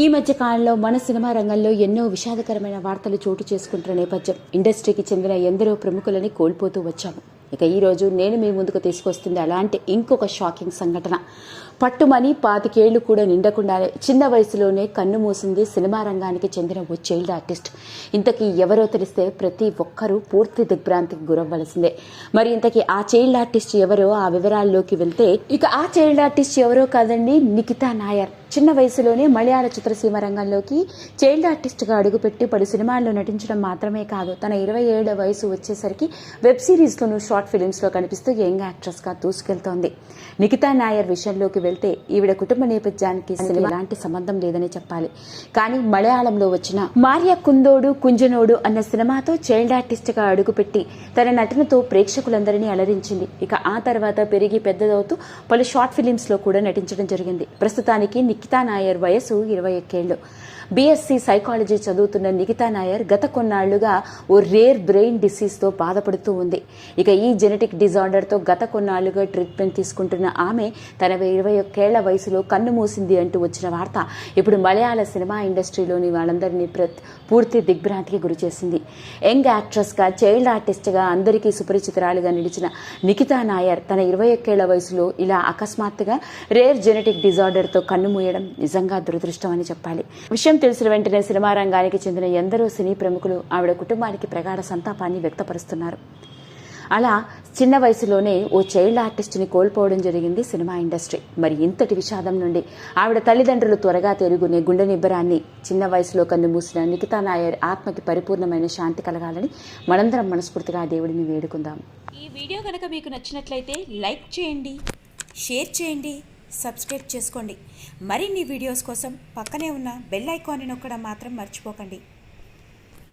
ఈ మధ్య కాలంలో మన సినిమా రంగంలో ఎన్నో విషాదకరమైన వార్తలు చోటు చేసుకుంటున్న నేపథ్యం ఇండస్ట్రీకి చెందిన ఎందరో ప్రముఖులని కోల్పోతూ వచ్చాము. ఇక ఈరోజు నేను మీ ముందుకు తీసుకొస్తుంది అలాంటి ఇంకొక షాకింగ్ సంఘటన. పట్టుమని 25 ఏళ్లు కూడా నిండకుండానే చిన్న వయసులోనే కన్ను మూసింది సినిమా రంగానికి చెందిన ఓ చైల్డ్ ఆర్టిస్ట్. ఇంతకీ ఎవరో తెలిస్తే ప్రతి ఒక్కరూ పూర్తి దిగ్భ్రాంతికి గురవ్వలసిందే. మరి ఇంతకీ ఆ చైల్డ్ ఆర్టిస్ట్ ఎవరో ఆ వివరాల్లోకి వెళ్తే, ఇక ఆ చైల్డ్ ఆర్టిస్ట్ ఎవరో కాదండి, నిఖితా నాయర్. చిన్న వయసులోనే మలయాళ చిత్రసీమ రంగంలోకి చైల్డ్ ఆర్టిస్ట్గా అడుగుపెట్టి పలు సినిమాల్లో నటించడం మాత్రమే కాదు, తన 20 ఏళ్ల వయసు వచ్చేసరికి వెబ్ సిరీస్లోనూ షార్ట్ ఫిలిమ్స్లో కనిపిస్తూ యంగ్ యాక్ట్రెస్గా దూసుకెళ్తోంది. నిఖితా నాయర్ విషయంలోకి వెళ్తే ఈవిడ కుటుంబ నేపథ్యానికి ఎలాంటి సంబంధం లేదని చెప్పాలి. కానీ మలయాళంలో వచ్చిన మార్య కుందోడు కుంజనోడు అన్న సినిమాతో చైల్డ్ ఆర్టిస్ట్గా అడుగుపెట్టి తన నటనతో ప్రేక్షకులందరినీ అలరించింది. ఇక ఆ తర్వాత పెరిగి పెద్దదవుతూ పలు షార్ట్ ఫిలిమ్స్లో కూడా నటించడం జరిగింది. ప్రస్తుతానికి నిఖితా నాయర్ వయసు 21 ఏళ్లు. బీఎస్సీ సైకాలజీ చదువుతున్న నిఖితా నాయర్ గత కొన్నాళ్లుగా ఓ రేర్ బ్రెయిన్ డిసీజ్తో బాధపడుతూ ఉంది. ఇక ఈ జెనెటిక్ డిజార్డర్తో గత కొన్నాళ్లుగా ట్రీట్మెంట్ తీసుకుంటున్న ఆమె తన 21 ఏళ్ల వయసులో కన్ను మూసింది అంటూ వచ్చిన వార్త ఇప్పుడు మలయాళ సినిమా ఇండస్ట్రీలోని వాళ్ళందరినీ పూర్తి దిగ్భ్రాంతికి గురిచేసింది. యంగ్ యాక్ట్రెస్గా చైల్డ్ ఆర్టిస్ట్గా అందరికీ సుపరిచితురాలుగా నిలిచిన నిఖితా నాయర్ తన 21 ఏళ్ల వయసులో ఇలా అకస్మాత్తుగా రేర్ జెనెటిక్ డిజార్డర్తో కన్ను మూయడం నిజంగా దురదృష్టం అని చెప్పాలి. విషయం తెలిసిన వెంటనే సినిమా రంగానికి చెందిన ఎందరో సినీ ప్రముఖులు ఆవిడ కుటుంబానికి ప్రగాఢ సంతాపాన్ని వ్యక్తపరుస్తున్నారు. అలా చిన్న వయసులోనే ఓ చైల్డ్ ఆర్టిస్ట్ని కోల్పోవడం జరిగింది సినిమా ఇండస్ట్రీ. మరి ఇంతటి విషాదం నుండి ఆవిడ తల్లిదండ్రులు త్వరగా తెరుగునే గుండె నిబ్బరాన్ని, చిన్న వయసులో కన్ను మూసిన నిఖితా నాయర్ ఆత్మకి పరిపూర్ణమైన శాంతి కలగాలని మనందరం మనస్ఫూర్తిగా దేవుడిని వేడుకుందాం. ఈ వీడియో కనుక మీకు నచ్చినట్లయితే లైక్ చేయండి, షేర్ చేయండి, సబ్స్క్రైబ్ చేసుకోండి. మరిన్ని వీడియోస్ కోసం పక్కనే ఉన్న బెల్ ఐకాన్ని నొక్కడం మాత్రం మర్చిపోకండి.